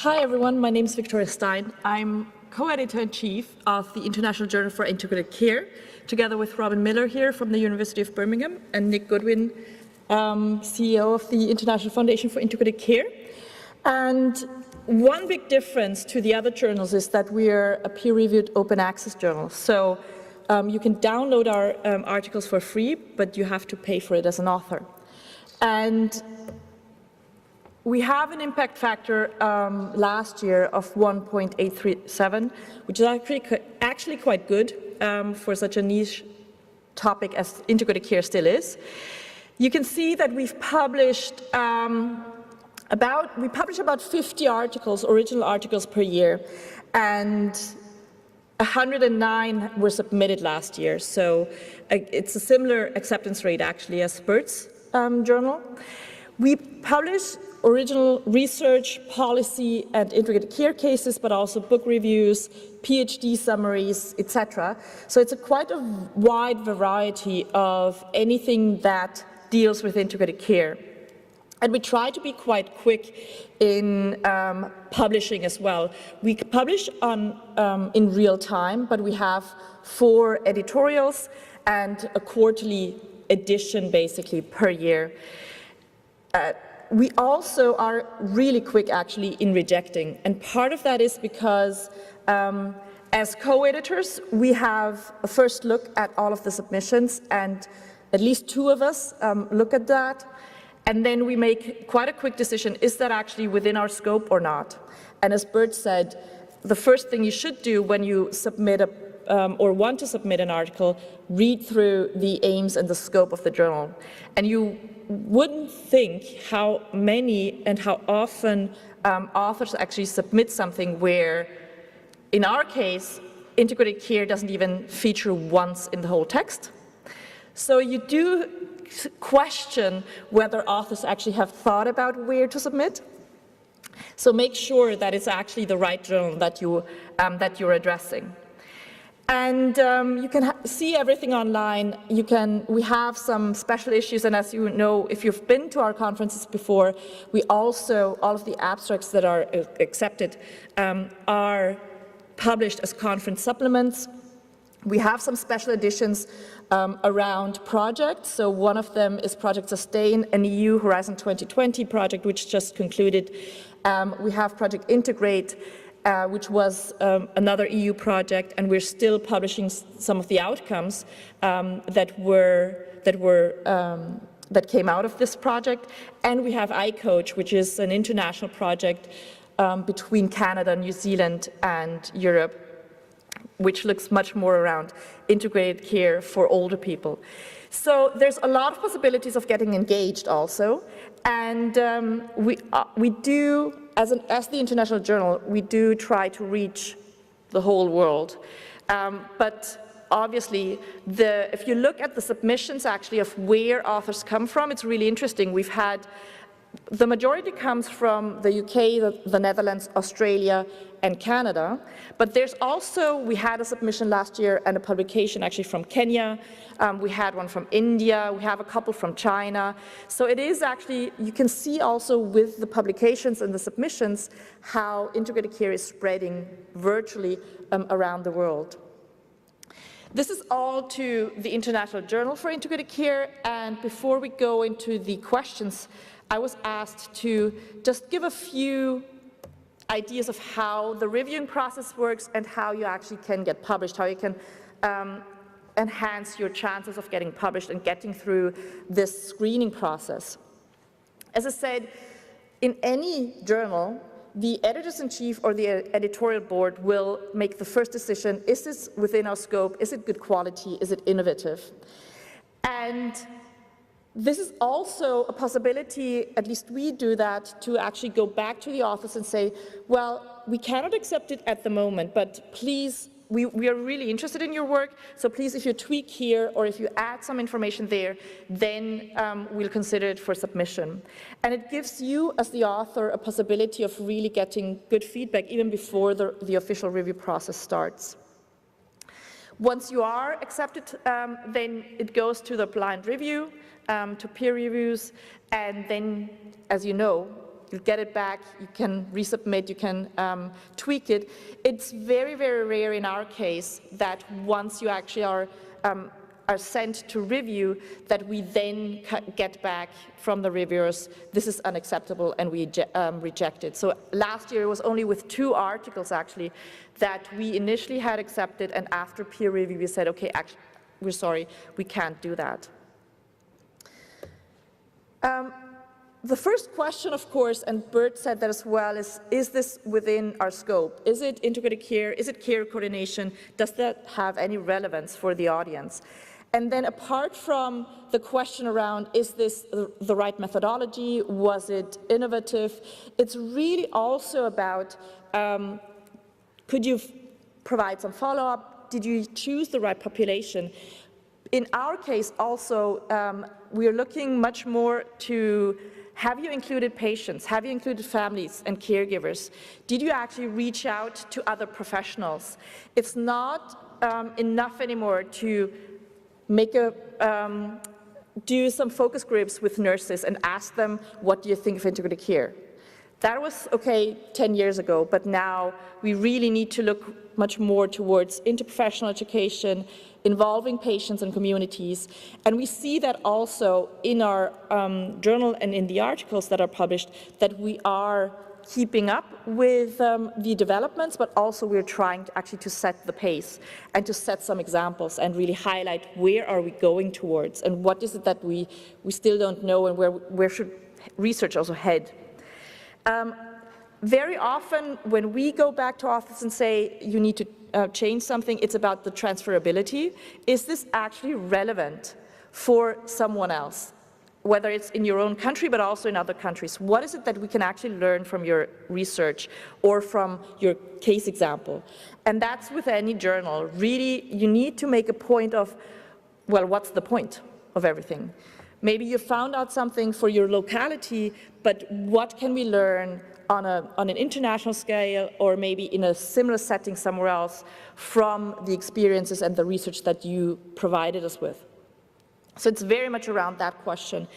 Hi everyone, my name is Viktoria Stein. I'm co-editor-in-chief of the International Journal for Integrated Care, together with Robin Miller here from the University of Birmingham and Nick Goodwin, CEO of the International Foundation for Integrated Care. And one big difference to the other journals is that we're a peer-reviewed open access journal. So you can download our articles for free, but you have to pay for it as an author. And we have an impact factor last year of 1.837, which is actually quite good for such a niche topic as integrated care still is. You can see that we've published about 50 articles, original articles per year, and 109 were submitted last year. So it's a similar acceptance rate actually as Bert's journal. We publish original research, policy, and integrated care cases, but also book reviews, PhD summaries, etc. So it's quite a wide variety of anything that deals with integrated care. And we try to be quite quick in publishing as well. We publish in real time, but we have 4 editorials and a quarterly edition basically per year. We also are really quick actually in rejecting, and part of that is because as co-editors we have a first look at all of the submissions, and at least 2 of us look at that, and then we make quite a quick decision, is that actually within our scope or not? And as Bert said, the first thing you should do when you submit or want to submit an article, read through the aims and the scope of the journal. And you wouldn't think how many and how often authors actually submit something where, in our case, integrated care doesn't even feature once in the whole text. So you do question whether authors actually have thought about where to submit. So make sure that it's actually the right journal that you're addressing. And you can see everything online. We have some special issues, and as you know, if you've been to our conferences before, we also, all of the abstracts that are accepted are published as conference supplements. We have some special editions around projects. So one of them is Project Sustain, an EU Horizon 2020 project which just concluded. We have Project Integrate, which was another EU project, and we're still publishing some of the outcomes that came out of this project. And we have iCoach, which is an international project between Canada, New Zealand, and Europe, which looks much more around integrated care for older people. So there's a lot of possibilities of getting engaged also, and we do, as the International Journal, we do try to reach the whole world. But obviously, if you look at the submissions actually of where authors come from, it's really interesting. We've had, the majority comes from the UK, the Netherlands, Australia, and Canada, but there's also, we had a submission last year and a publication actually from Kenya, we had one from India, we have a couple from China, so it is actually, you can see also with the publications and the submissions how integrated care is spreading virtually around the world. This is all to the International Journal for Integrated Care, and before we go into the questions, I was asked to just give a few ideas of how the reviewing process works and how you actually can get published, how you can enhance your chances of getting published and getting through this screening process. As I said, in any journal, the editors-in-chief or the editorial board will make the first decision, is this within our scope, is it good quality, is it innovative? And this is also a possibility, at least we do that, to actually go back to the authors and say, well, we cannot accept it at the moment, but please, we are really interested in your work, so please, if you tweak here or if you add some information there, then we'll consider it for submission. And it gives you, as the author, a possibility of really getting good feedback even before the official review process starts. Once you are accepted, then it goes to the blind review, to peer reviews, and then, as you know, you get it back, you can resubmit, you can tweak it. It's very, very rare in our case that once you actually are sent to review, that we then get back from the reviewers, this is unacceptable, and we reject it. So last year it was only with 2 articles actually that we initially had accepted, and after peer review we said, okay, actually, we're sorry, we can't do that. The first question, of course, and Bert said that as well, is this within our scope? Is it integrated care? Is it care coordination? Does that have any relevance for the audience? And then apart from the question around, is this the right methodology? Was it innovative? It's really also about, could you provide some follow-up? Did you choose the right population? In our case also, we are looking much more to, have you included patients? Have you included families and caregivers? Did you actually reach out to other professionals? It's not enough anymore to make do some focus groups with nurses and ask them, what do you think of integrated care? That was okay 10 years ago, but now we really need to look much more towards interprofessional education, involving patients and communities. And we see that also in our journal and in the articles that are published, that we are keeping up with the developments, but also we're trying actually to set the pace and to set some examples and really highlight where are we going towards and what is it that we still don't know, and where should research also head. Very often when we go back to office and say you need to change something, it's about the transferability. Is this actually relevant for someone else? Whether it's in your own country, but also in other countries. What is it that we can actually learn from your research or from your case example? And that's with any journal. Really, you need to make a point of, well, what's the point of everything? Maybe you found out something for your locality, but what can we learn on an international scale, or maybe in a similar setting somewhere else, from the experiences and the research that you provided us with? So it's very much around that question.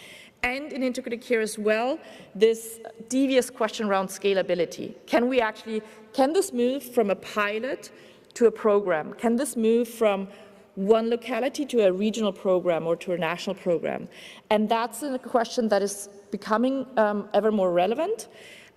And in integrated care as well, this devious question around scalability. Can this move from a pilot to a program? Can this move from one locality to a regional program or to a national program? And that's a question that is becoming ever more relevant.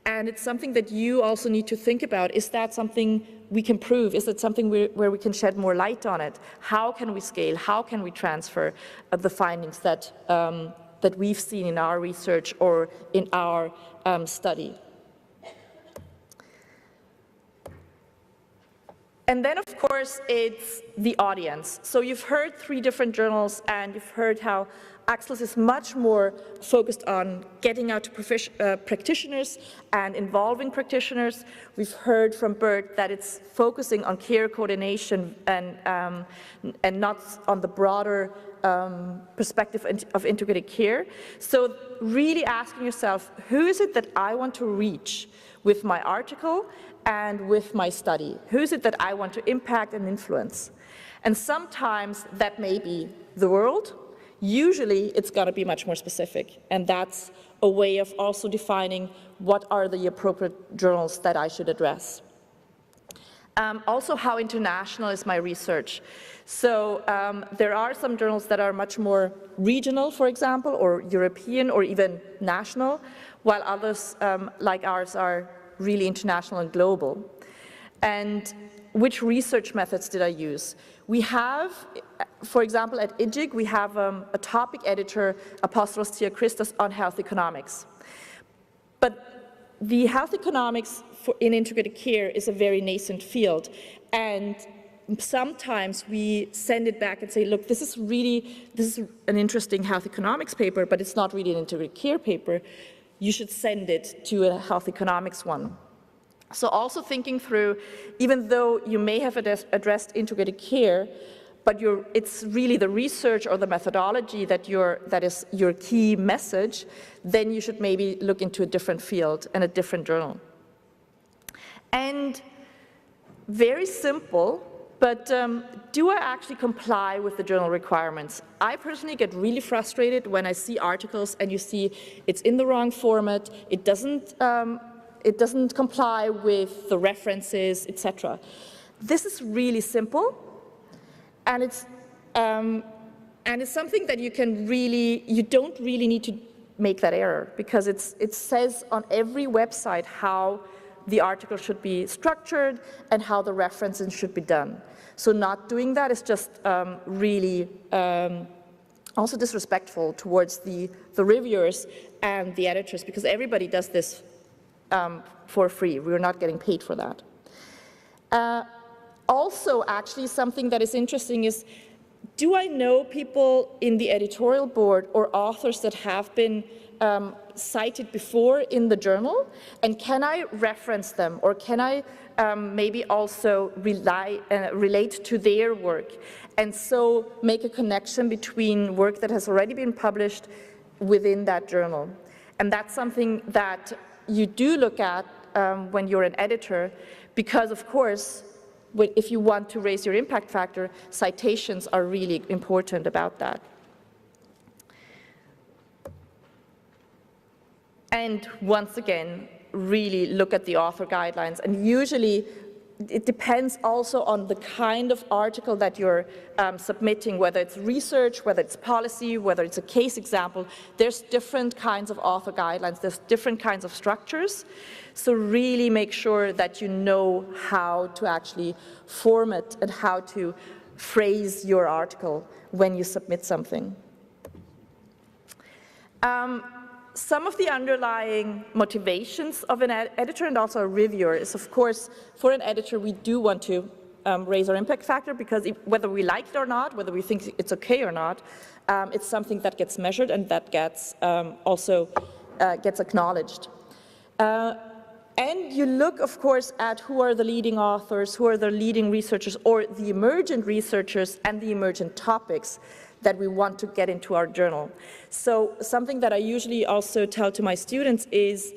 And it's something that you also need to think about. Is that something we can prove? Is it something where we can shed more light on it? How can we scale? How can we transfer the findings that, that we've seen in our research or in our study? And then, of course, it's the audience. So you've heard 3 different journals, and you've heard how AXLS is much more focused on getting out to practitioners and involving practitioners. We've heard from Bert that it's focusing on care coordination and not on the broader perspective of integrated care. So really asking yourself, who is it that I want to reach with my article and with my study? Who is it that I want to impact and influence? And sometimes that may be the world. Usually it's got to be much more specific, and that's a way of also defining what are the appropriate journals that I should address. Also, how international is my research? So there are some journals that are much more regional, for example, or European, or even national, while others like ours are really international and global. And which research methods did I use? We have, for example, at IGIC, we have a topic editor, Apostolos Theokristos, on health economics. But the health economics in integrated care is a very nascent field, and sometimes we send it back and say, look, this is an interesting health economics paper, but it's not really an integrated care paper. You should send it to a health economics one. So also thinking through, even though you may have addressed integrated care, but it's really the research or the methodology that is your key message, then you should maybe look into a different field and a different journal. And very simple, But do I actually comply with the journal requirements? I personally get really frustrated when I see articles and you see it's in the wrong format, it doesn't comply with the references, etc. This is really simple, and it's something that you don't really need to make that error, because it says on every website how the article should be structured and how the referencing should be done. So not doing that is just really also disrespectful towards the reviewers and the editors, because everybody does this for free. We're not getting paid for that. Also, actually, something that is interesting is, do I know people in the editorial board or authors that have been cited before in the journal, and can I reference them, or can I maybe also relate to their work, and so make a connection between work that has already been published within that journal? And that's something that you do look at when you're an editor, because of course, if you want to raise your impact factor, citations are really important about that. And once again, really look at the author guidelines. And usually, it depends also on the kind of article that you're submitting, whether it's research, whether it's policy, whether it's a case example. There's different kinds of author guidelines. There's different kinds of structures. So really make sure that you know how to actually format and how to phrase your article when you submit something. Some of the underlying motivations of an editor and also a reviewer is, of course, for an editor, we do want to raise our impact factor, because whether we like it or not, whether we think it's okay or not, it's something that gets measured and that gets also gets acknowledged. And you look, of course, at who are the leading authors, who are the leading researchers, or the emergent researchers and the emergent topics that we want to get into our journal. So something that I usually also tell to my students is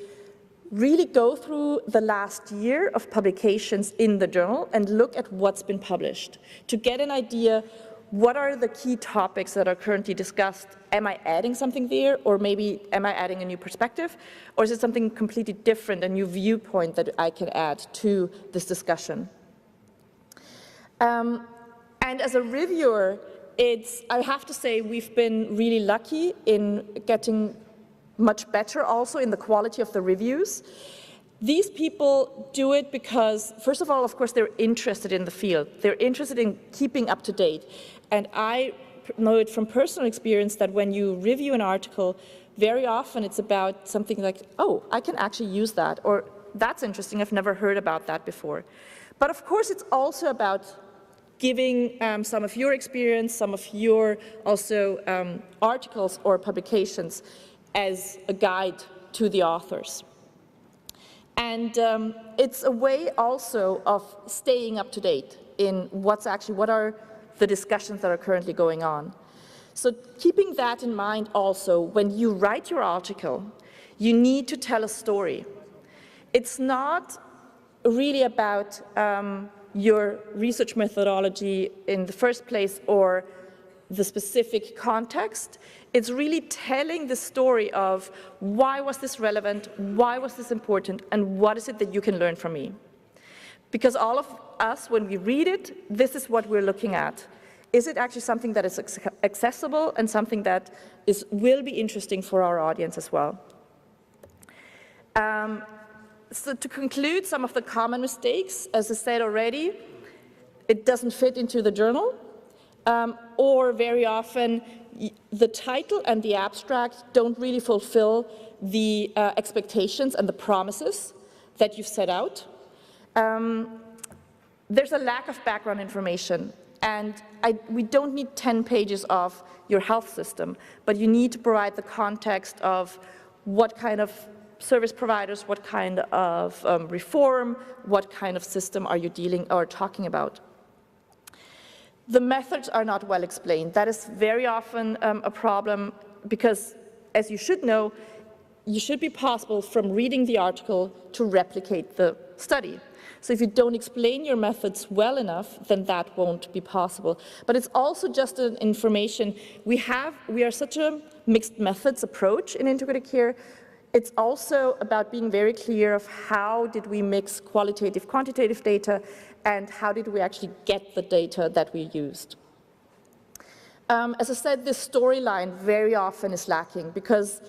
really go through the last year of publications in the journal and look at what's been published to get an idea, what are the key topics that are currently discussed? Am I adding something there, or maybe am I adding a new perspective? Or is it something completely different, a new viewpoint that I can add to this discussion? And as a reviewer, I have to say we've been really lucky in getting much better also in the quality of the reviews. These people do it because, first of all, of course, they're interested in the field. They're interested in keeping up to date. And I know it from personal experience that when you review an article, very often it's about something like, oh, I can actually use that, or that's interesting, I've never heard about that before. But of course, it's also about giving some of your experience, some of your also articles or publications as a guide to the authors. And it's a way also of staying up to date in what are the discussions that are currently going on. So keeping that in mind also, when you write your article, you need to tell a story. It's not really about your research methodology in the first place or the specific context. It's really telling the story of why was this relevant, why was this important, and what is it that you can learn from me. Because all of us, when we read it, this is what we're looking at. Is it actually something that is accessible and something that will be interesting for our audience as well? So to conclude, some of the common mistakes, as I said already, it doesn't fit into the journal, or very often the title and the abstract don't really fulfill the expectations and the promises that you've set out. There's a lack of background information, and we don't need 10 pages of your health system, but you need to provide the context of what kind of service providers, what kind of reform, what kind of system are you dealing or talking about. The methods are not well explained. That is very often a problem because, as you should know, you should be possible from reading the article to replicate the study. So if you don't explain your methods well enough, then that won't be possible. But it's also just an information. We are such a mixed methods approach in integrated care. It's also about being very clear of how did we mix qualitative, quantitative data, and how did we actually get the data that we used. As I said, this storyline very often is lacking because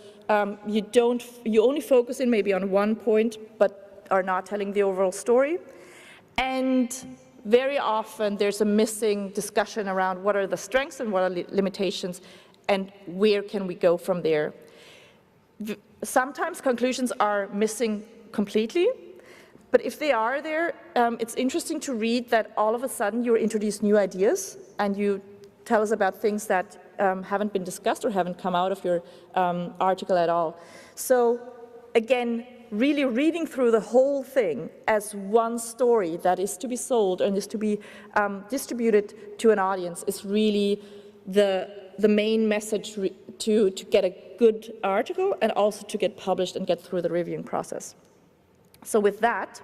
you only focus in maybe on one point, but are not telling the overall story. And very often there's a missing discussion around what are the strengths and what are limitations and where can we go from there. Sometimes conclusions are missing completely, but if they are there, it's interesting to read that all of a sudden you introduce new ideas and you tell us about things that haven't been discussed or haven't come out of your article at all. So again, really reading through the whole thing as one story that is to be sold and is to be distributed to an audience is really the main message to get a good article and also to get published and get through the reviewing process. So with that,